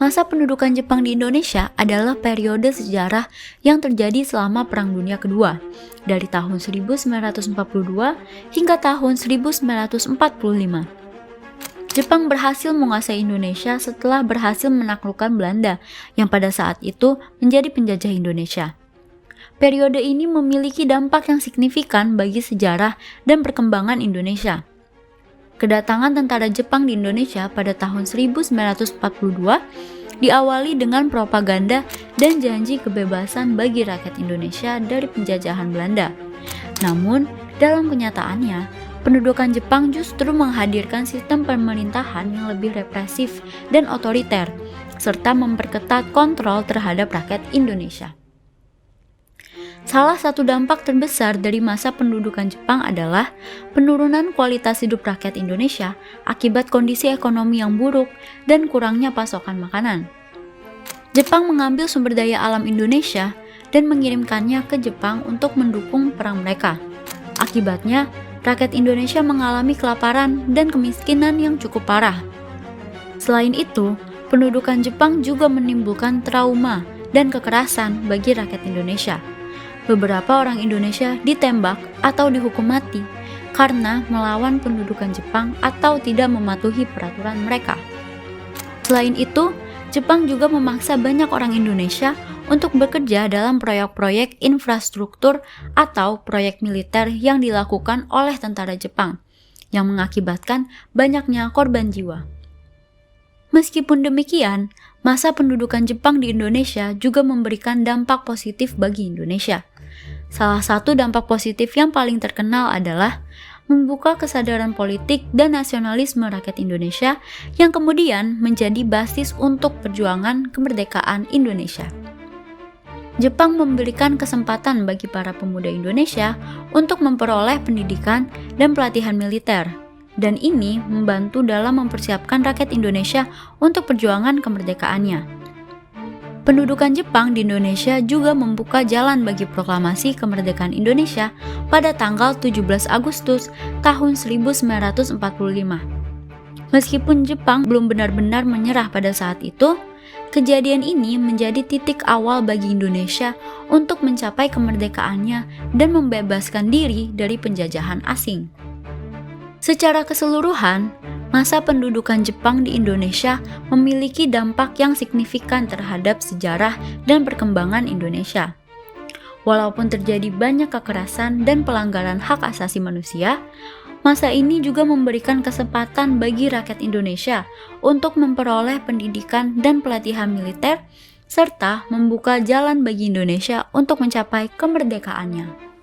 Masa pendudukan Jepang di Indonesia adalah periode sejarah yang terjadi selama Perang Dunia Kedua, dari tahun 1942 hingga tahun 1945. Jepang berhasil menguasai Indonesia setelah berhasil menaklukkan Belanda yang pada saat itu menjadi penjajah Indonesia. Periode ini memiliki dampak yang signifikan bagi sejarah dan perkembangan Indonesia. Kedatangan tentara Jepang di Indonesia pada tahun 1942 diawali dengan propaganda dan janji kebebasan bagi rakyat Indonesia dari penjajahan Belanda. Namun, dalam kenyataannya, pendudukan Jepang justru menghadirkan sistem pemerintahan yang lebih represif dan otoriter, serta memperketat kontrol terhadap rakyat Indonesia. Salah satu dampak terbesar dari masa pendudukan Jepang adalah penurunan kualitas hidup rakyat Indonesia akibat kondisi ekonomi yang buruk dan kurangnya pasokan makanan. Jepang mengambil sumber daya alam Indonesia dan mengirimkannya ke Jepang untuk mendukung perang mereka. Akibatnya, rakyat Indonesia mengalami kelaparan dan kemiskinan yang cukup parah. Selain itu, pendudukan Jepang juga menimbulkan trauma dan kekerasan bagi rakyat Indonesia. Beberapa orang Indonesia ditembak atau dihukum mati karena melawan pendudukan Jepang atau tidak mematuhi peraturan mereka. Selain itu, Jepang juga memaksa banyak orang Indonesia untuk bekerja dalam proyek-proyek infrastruktur atau proyek militer yang dilakukan oleh tentara Jepang, yang mengakibatkan banyaknya korban jiwa. Meskipun demikian, masa pendudukan Jepang di Indonesia juga memberikan dampak positif bagi Indonesia. Salah satu dampak positif yang paling terkenal adalah membuka kesadaran politik dan nasionalisme rakyat Indonesia yang kemudian menjadi basis untuk perjuangan kemerdekaan Indonesia. Jepang memberikan kesempatan bagi para pemuda Indonesia untuk memperoleh pendidikan dan pelatihan militer, dan ini membantu dalam mempersiapkan rakyat Indonesia untuk perjuangan kemerdekaannya. Pendudukan Jepang di Indonesia juga membuka jalan bagi proklamasi kemerdekaan Indonesia pada tanggal 17 Agustus tahun 1945. Meskipun Jepang belum benar-benar menyerah pada saat itu, kejadian ini menjadi titik awal bagi Indonesia untuk mencapai kemerdekaannya dan membebaskan diri dari penjajahan asing. Secara keseluruhan, masa pendudukan Jepang di Indonesia memiliki dampak yang signifikan terhadap sejarah dan perkembangan Indonesia. Walaupun terjadi banyak kekerasan dan pelanggaran hak asasi manusia, masa ini juga memberikan kesempatan bagi rakyat Indonesia untuk memperoleh pendidikan dan pelatihan militer, serta membuka jalan bagi Indonesia untuk mencapai kemerdekaannya.